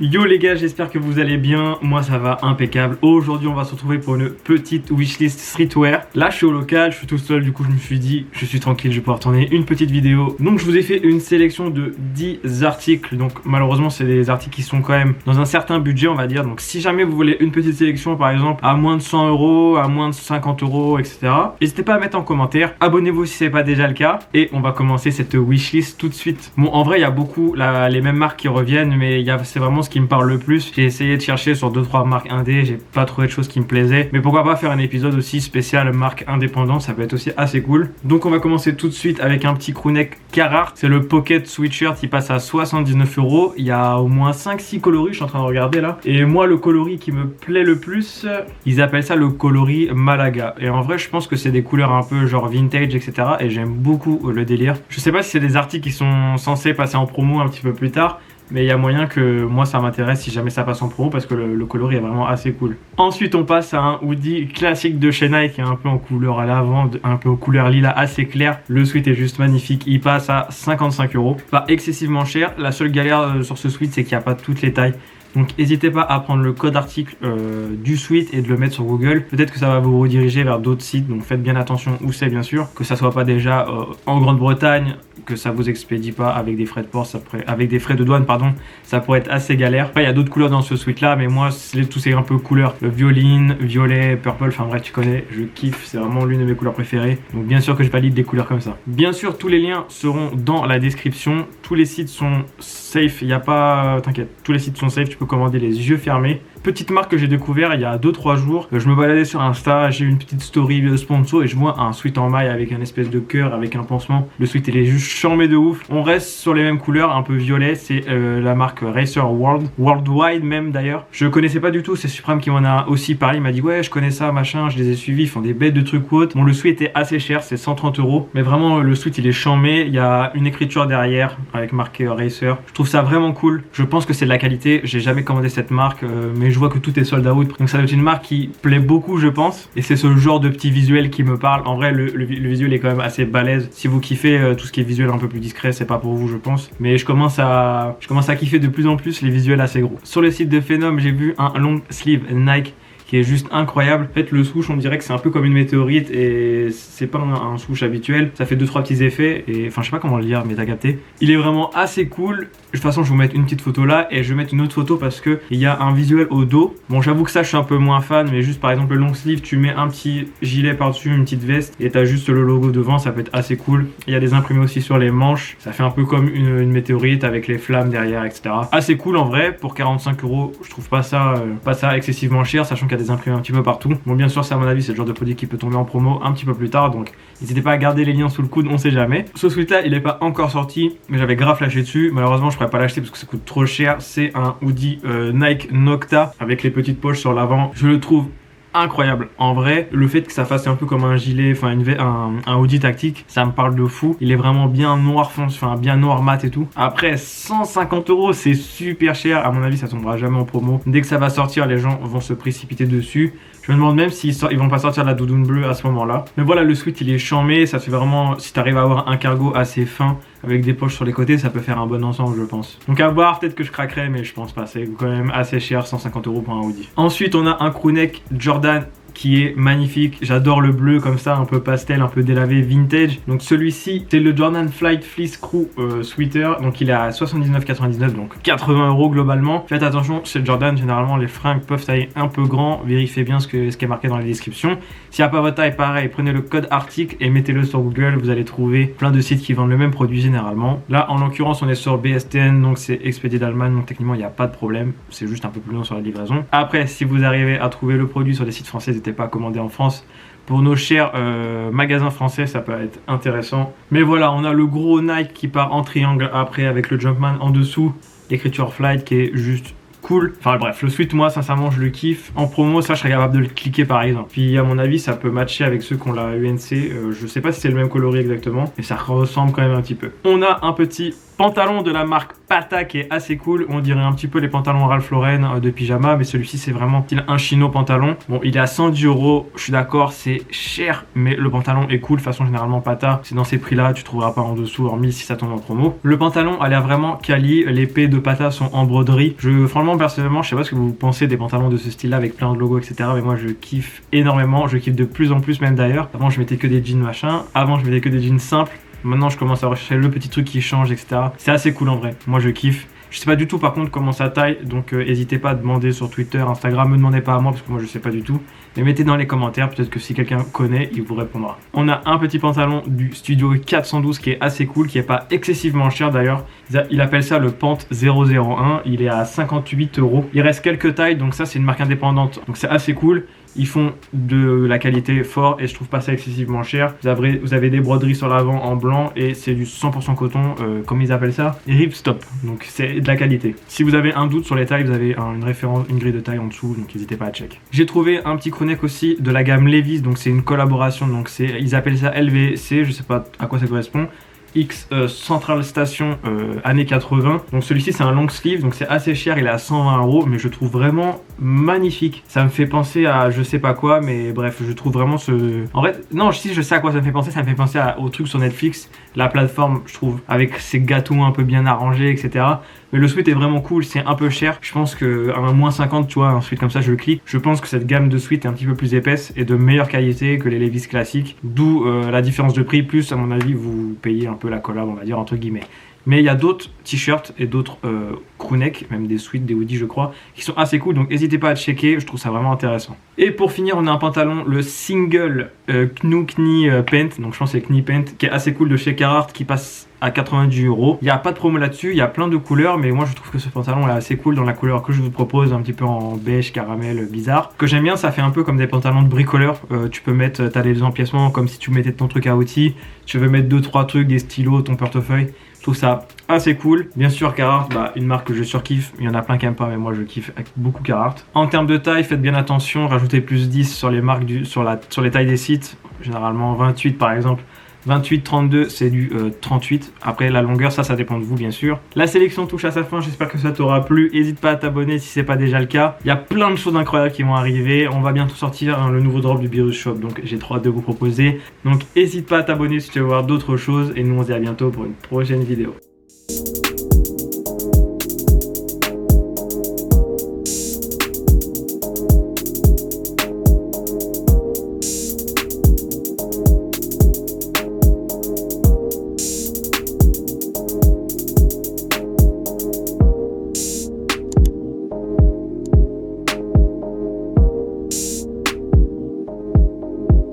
Yo les gars, j'espère que vous allez bien. Moi ça va impeccable. Aujourd'hui on va se retrouver pour une petite wishlist streetwear. Là je suis au local, je suis tout seul, du coup je me suis dit je suis tranquille, je vais pouvoir tourner une petite vidéo. Donc je vous ai fait une sélection de 10 articles. Donc malheureusement c'est des articles qui sont quand même dans un certain budget on va dire. Donc si jamais vous voulez une petite sélection par exemple à moins de 100 euros, à moins de 50 euros, etc. N'hésitez pas à mettre en commentaire. Abonnez-vous si c'est pas déjà le cas. Et on va commencer cette wishlist tout de suite. Bon en vrai il y a beaucoup les mêmes marques qui reviennent, mais c'est vraiment ce qui me parle le plus. J'ai essayé de chercher sur 2-3 marques indé, j'ai pas trouvé de choses qui me plaisaient. Mais pourquoi pas faire un épisode aussi spécial marque indépendante, ça peut être aussi assez cool. Donc on va commencer tout de suite avec un petit crewneck Carhartt. C'est le Pocket Sweatshirt, il passe à 79 euros. Il y a au moins 5-6 coloris, je suis en train de regarder là. Et moi le coloris qui me plaît le plus, ils appellent ça le coloris Malaga. Et en vrai je pense que c'est des couleurs un peu genre vintage, etc. Et j'aime beaucoup le délire. Je sais pas si c'est des articles qui sont censés passer en promo un petit peu plus tard, mais il y a moyen que moi ça m'intéresse si jamais ça passe en promo parce que le coloris est vraiment assez cool. Ensuite on passe à un hoodie classique de chez Nike qui est un peu en couleur à l'avant, un peu en couleur lilas assez clair. Le sweat est juste magnifique, il passe à 55 euros. Pas excessivement cher, la seule galère sur ce sweat c'est qu'il n'y a pas toutes les tailles. Donc n'hésitez pas à prendre le code article du sweat et de le mettre sur Google. Peut-être que ça va vous rediriger vers d'autres sites, donc faites bien attention où c'est bien sûr. Que ça soit pas déjà en Grande-Bretagne, que ça vous expédie pas avec des frais de port, avec des frais de douane pardon, ça pourrait être assez galère. Après il y a d'autres couleurs dans ce sweat là, mais moi tous ces un peu couleurs violine, violet, purple, enfin bref tu connais, je kiffe, c'est vraiment l'une de mes couleurs préférées. Donc bien sûr que je valide des couleurs comme ça. Bien sûr tous les liens seront dans la description, tous les sites sont safe, il n'y a pas, t'inquiète, tous les sites sont safe, tu peux commander les yeux fermés. Petite marque que j'ai découvert il y a 2-3 jours, je me baladais sur Insta, j'ai eu une petite story sponsor et je vois un sweat en maille avec un espèce de cœur, avec un pansement. Le sweat il est juste charmé de ouf. On reste sur les mêmes couleurs, un peu violet, c'est la marque Racer Worldwide même d'ailleurs. Je connaissais pas du tout, c'est Supreme qui m'en a aussi parlé, il m'a dit ouais je connais ça machin, je les ai suivis, ils font des bêtes de trucs ou autres. Bon le sweat était assez cher, c'est 130 euros, mais vraiment le sweat il est charmé, il y a une écriture derrière avec marqué Racer. Je trouve ça vraiment cool, je pense que c'est de la qualité, j'ai jamais commandé cette marque mais je vois que tout est sold out, donc ça doit être une marque qui plaît beaucoup je pense, et c'est ce genre de petit visuel qui me parle. En vrai le visuel est quand même assez balèze, si vous kiffez tout ce qui est visuel un peu plus discret c'est pas pour vous je pense, mais je commence à kiffer de plus en plus les visuels assez gros. Sur le site de Phenom j'ai vu un long sleeve Nike qui est juste incroyable. En fait le swoosh on dirait que c'est un peu comme une météorite et c'est pas un swoosh habituel, ça fait 2-3 petits effets et enfin je sais pas comment le dire mais t'as capté. Il est vraiment assez cool. De toute façon je vais vous mettre une petite photo là et je vais mettre une autre photo parce que il y a un visuel au dos. Bon j'avoue que ça je suis un peu moins fan, mais juste par exemple le long sleeve tu mets un petit gilet par dessus, une petite veste et t'as juste le logo devant, ça peut être assez cool. Il y a des imprimés aussi sur les manches, ça fait un peu comme une météorite avec les flammes derrière etc. Assez cool en vrai, pour 45 euros je trouve pas ça excessivement cher, sachant qu'il y a des imprimés un petit peu partout. Bon bien sûr c'est à mon avis c'est le genre de produit qui peut tomber en promo un petit peu plus tard, donc n'hésitez pas à garder les liens sous le coude, on sait jamais. Ce sweat là il est pas encore sorti mais j'avais grave flashé dessus, malheureusement je pourrais pas l'acheter parce que ça coûte trop cher. C'est un hoodie Nike Nocta avec les petites poches sur l'avant, je le trouve incroyable. En vrai, le fait que ça fasse un peu comme un gilet, enfin un hoodie tactique, ça me parle de fou. Il est vraiment bien noir foncé, enfin bien noir mat et tout. Après 150 euros, c'est super cher. À mon avis, ça tombera jamais en promo. Dès que ça va sortir, les gens vont se précipiter dessus. Je me demande même s'ils vont pas sortir la doudoune bleue à ce moment-là. Mais voilà, le sweat il est charmé, ça fait vraiment, si t'arrives à avoir un cargo assez fin avec des poches sur les côtés, ça peut faire un bon ensemble je pense. Donc à voir, peut-être que je craquerai mais je pense pas, c'est quand même assez cher, 150 euros pour un hoodie. Ensuite on a un crewneck Jordan qui est magnifique, j'adore le bleu comme ça, un peu pastel, un peu délavé, vintage. Donc celui-ci c'est le Jordan Flight Fleece Crew Sweater, donc il est à 79,99, donc 80 euros globalement. Faites attention, chez Jordan généralement les fringues peuvent tailler un peu grand, vérifiez bien ce qui est marqué dans la description. S'il n'y a pas votre taille, pareil, prenez le code article et mettez-le sur Google, vous allez trouver plein de sites qui vendent le même produit généralement. Là en l'occurrence on est sur BSTN, donc c'est expédié d'Allemagne, donc techniquement il n'y a pas de problème, c'est juste un peu plus long sur la livraison. Après si vous arrivez à trouver le produit sur des sites français, n'hésitez pas à commander en France. Pour nos chers magasins français, ça peut être intéressant. Mais voilà, on a le gros Nike qui part en triangle après avec le Jumpman en dessous, l'écriture Flight qui est juste cool. Enfin bref, le sweat moi sincèrement je le kiffe. En promo ça je serais capable de le cliquer par exemple. Puis à mon avis ça peut matcher avec ceux qu'on l'a UNC. Je sais pas si c'est le même coloris exactement, mais ça ressemble quand même un petit peu. On a un petit Pantalon de la marque Pata qui est assez cool. On dirait un petit peu les pantalons Ralph Lauren de pyjama, mais celui-ci c'est vraiment un chino pantalon. Bon, il est à 110 €. Je suis d'accord, c'est cher, mais le pantalon est cool. De toute façon, généralement Pata, c'est dans ces prix-là, tu trouveras pas en dessous, hormis si ça tombe en promo. Le pantalon a l'air vraiment quali. Les P de Pata sont en broderie. Franchement, personnellement, je sais pas ce que vous pensez des pantalons de ce style-là avec plein de logos, etc. Mais moi, je kiffe énormément. Je kiffe de plus en plus, même d'ailleurs. Avant, je mettais que des jeans machin. Avant, je mettais que des jeans simples. Maintenant, je commence à rechercher le petit truc qui change, etc. C'est assez cool en vrai. Moi, je kiffe. Je sais pas du tout par contre comment ça taille, donc n'hésitez pas à demander sur Twitter, Instagram, me demandez pas à moi parce que moi je sais pas du tout. Mais mettez dans les commentaires, peut-être que si quelqu'un connaît, il vous répondra. On a un petit pantalon du Studio 412 qui est assez cool, qui est pas excessivement cher d'ailleurs. Il appelle ça le Pant 001, il est à 58 €. Il reste quelques tailles, donc ça c'est une marque indépendante, donc c'est assez cool. Ils font de la qualité fort et je trouve pas ça excessivement cher. Vous avez des broderies sur l'avant en blanc et c'est du 100% coton, comme ils appellent ça, Ripstop. Donc c'est de la qualité. Si vous avez un doute sur les tailles, vous avez une référence, une grille de taille en dessous, donc n'hésitez pas à check. J'ai trouvé un petit crewneck aussi de la gamme Levi's, donc c'est une collaboration, donc ils appellent ça LVC, je sais pas à quoi ça correspond. X Central Station années 80. Donc celui-ci c'est un long sleeve, donc c'est assez cher, il est à 120 €, mais je trouve vraiment magnifique. Ça me fait penser à je sais pas quoi, mais bref, je trouve vraiment ce... En fait, non, si je sais à quoi ça me fait penser au truc sur Netflix, la plateforme, je trouve, avec ses gâteaux un peu bien arrangés, etc. Mais le sweat est vraiment cool, c'est un peu cher. Je pense qu'à un moins 50, tu vois, un sweat comme ça, je le clique. Je pense que cette gamme de sweat est un petit peu plus épaisse et de meilleure qualité que les Levi's classiques. D'où la différence de prix, plus à mon avis, vous payez un peu la collab, on va dire, entre guillemets. Mais il y a d'autres t-shirts et d'autres crewnecks, même des sweats, des hoodies je crois, qui sont assez cool, donc n'hésitez pas à checker, je trouve ça vraiment intéressant. Et pour finir, on a un pantalon, le single Knu Knee Pant, donc je pense que c'est Knee Pant, qui est assez cool de chez Carhartt, qui passe à 90 €. Il n'y a pas de promo là-dessus, il y a plein de couleurs, mais moi je trouve que ce pantalon est assez cool dans la couleur que je vous propose, un petit peu en beige, caramel, bizarre. Ce que j'aime bien, ça fait un peu comme des pantalons de bricoleur. Tu peux mettre, t'as des empiècements comme si tu mettais ton truc à outils, tu veux mettre 2-3 trucs, des stylos, ton portefeuille. Je trouve ça assez cool. Bien sûr, Carhartt, une marque que je surkiffe. Il y en a plein qui n'aiment pas, mais moi je kiffe beaucoup Carhartt. En termes de taille, faites bien attention. Rajoutez plus 10 sur les marques sur les tailles des sites. Généralement 28 par exemple. 28, 32, c'est du 38. Après, la longueur, ça dépend de vous, bien sûr. La sélection touche à sa fin. J'espère que ça t'aura plu. N'hésite pas à t'abonner si c'est pas déjà le cas. Il y a plein de choses incroyables qui vont arriver. On va bientôt sortir le nouveau drop du Virus Shop. Donc, j'ai trop hâte de vous proposer. Donc, n'hésite pas à t'abonner si tu veux voir d'autres choses. Et nous, on se dit à bientôt pour une prochaine vidéo.